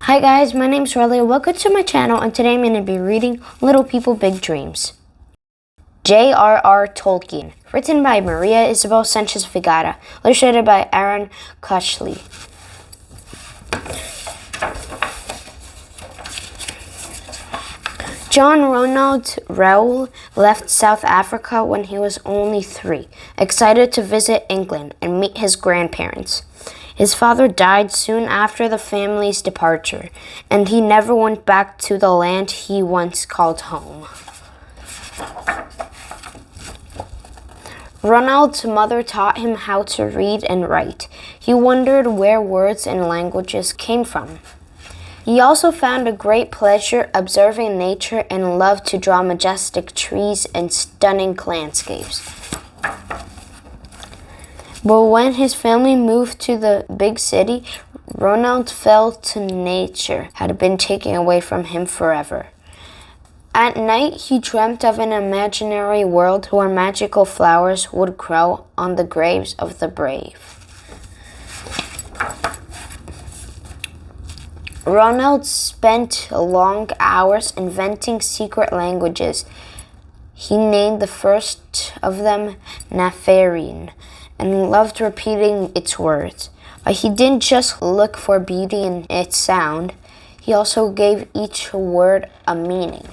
Hi guys, my name's Relja. Welcome to my channel, and today I'm going to be reading Little People, Big Dreams. J.R.R. Tolkien, written by Maria Isabel Sanchez Vegara, illustrated by Aaron Cushley. John Ronald Reuel left South Africa when he was only 3, excited to visit England and meet his grandparents. His father died soon after the family's departure, and he never went back to the land he once called home. Ronald's mother taught him how to read and write. He wondered where words and languages came from. He also found a great pleasure observing nature and loved to draw majestic trees and stunning landscapes. But when his family moved to the big city, Ronald felt to nature had been taken away from him forever. At night, he dreamt of an imaginary world where magical flowers would grow on the graves of the brave. Ronald spent long hours inventing secret languages. He named the first of them Nafarin and loved repeating its words. But he didn't just look for beauty in its sound. He also gave each word a meaning.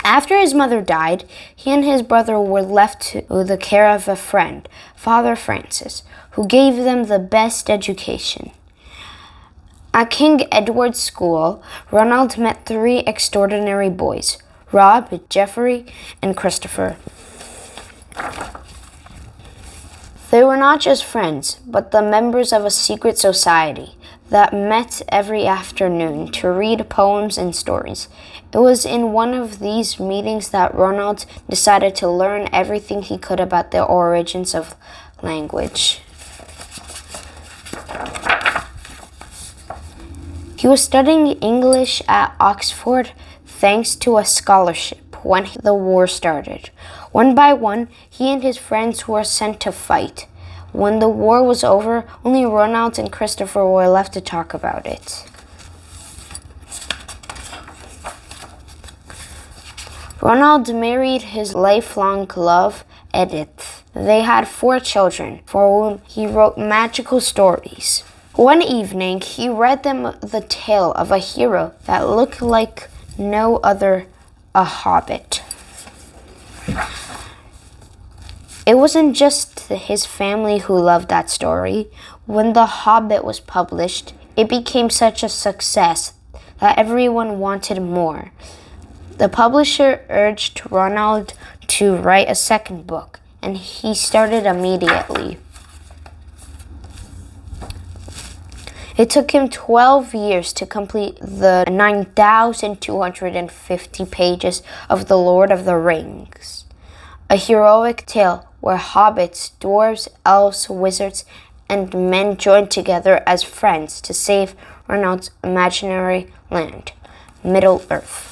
After his mother died, he and his brother were left to the care of a friend, Father Francis, who gave them the best education. At King Edward's School, Ronald met 3 extraordinary boys, Rob, Geoffrey, and Christopher. They were not just friends, but the members of a secret society that met every afternoon to read poems and stories. It was in one of these meetings that Ronald decided to learn everything he could about the origins of language. He was studying English at Oxford thanks to a scholarship when the war started. One by one, he and his friends were sent to fight. When the war was over, only Ronald and Christopher were left to talk about it. Ronald married his lifelong love, Edith. They had 4 children, for whom he wrote magical stories. One evening, he read them the tale of a hero that looked like no other, a hobbit. It wasn't just his family who loved that story. When The Hobbit was published, it became such a success that everyone wanted more. The publisher urged Ronald to write a second book, and he started immediately. It took him 12 years to complete the 9,250 pages of The Lord of the Rings, a heroic tale where hobbits, dwarves, elves, wizards, and men joined together as friends to save Ronald's imaginary land, Middle-earth.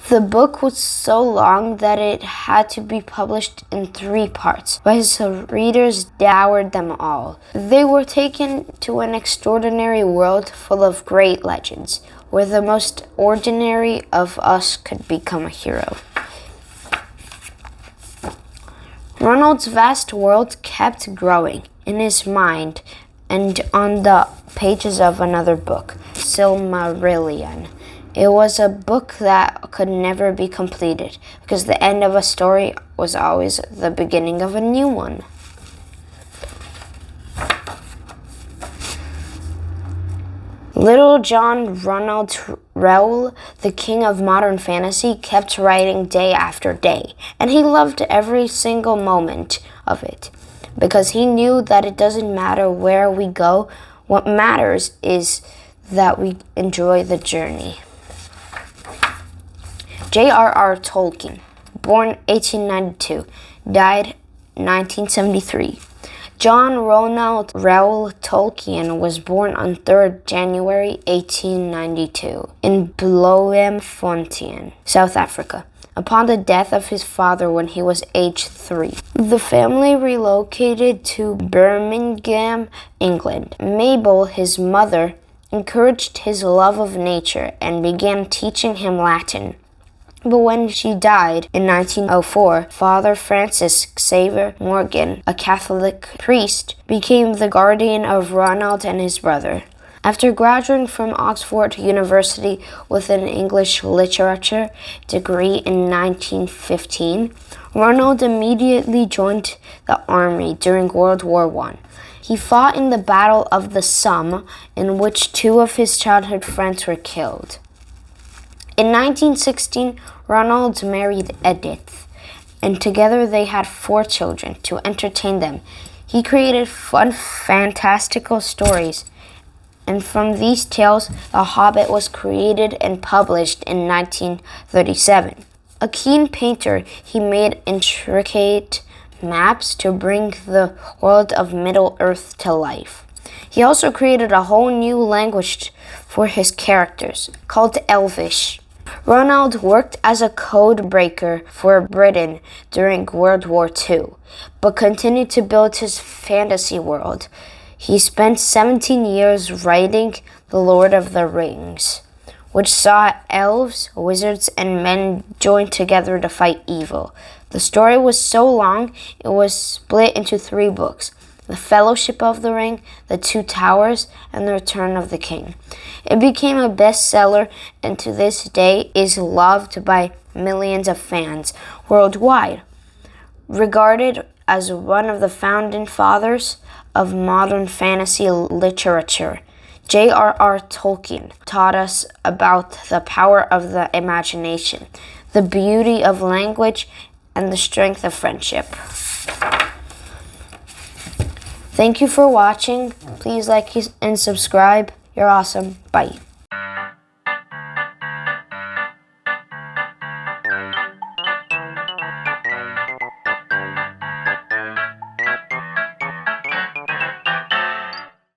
The book was so long that it had to be published in 3 parts, but his readers devoured them all. They were taken to an extraordinary world full of great legends, where the most ordinary of us could become a hero. Ronald's vast world kept growing in his mind and on the pages of another book, Silmarillion. It was a book that could never be completed because the end of a story was always the beginning of a new one. Little John Ronald Reuel, the king of modern fantasy, kept writing day after day, and he loved every single moment of it because he knew that it doesn't matter where we go. What matters is that we enjoy the journey. J.R.R. Tolkien, born 1892, died 1973. John Ronald Reuel Tolkien was born on 3rd January 1892 in Bloemfontein, South Africa. upon the death of his father when he was age 3. The family relocated to Birmingham, England. Mabel, his mother, encouraged his love of nature and began teaching him Latin. But when she died in 1904, Father Francis Xavier Morgan, a Catholic priest, became the guardian of Ronald and his brother. After graduating from Oxford University with an English literature degree in 1915, Ronald immediately joined the army during World War I. He fought in the Battle of the Somme, in which 2 of his childhood friends were killed. In 1916, Ronald married Edith, and together they had 4 children. To entertain them, he created fun, fantastical stories, and from these tales, The Hobbit was created and published in 1937. A keen painter, he made intricate maps to bring the world of Middle-earth to life. He also created a whole new language for his characters, called Elvish. Ronald worked as a code breaker for Britain during World War II, but continued to build his fantasy world. He spent 17 years writing The Lord of the Rings, which saw elves, wizards, and men join together to fight evil. The story was so long, it was split into 3 books: The Fellowship of the Ring, The Two Towers, and The Return of the King. It became a bestseller and to this day is loved by millions of fans worldwide. Regarded as one of the founding fathers of modern fantasy literature, J.R.R. Tolkien taught us about the power of the imagination, the beauty of language, and the strength of friendship. Thank you for watching. Please like and subscribe. You're awesome. Bye.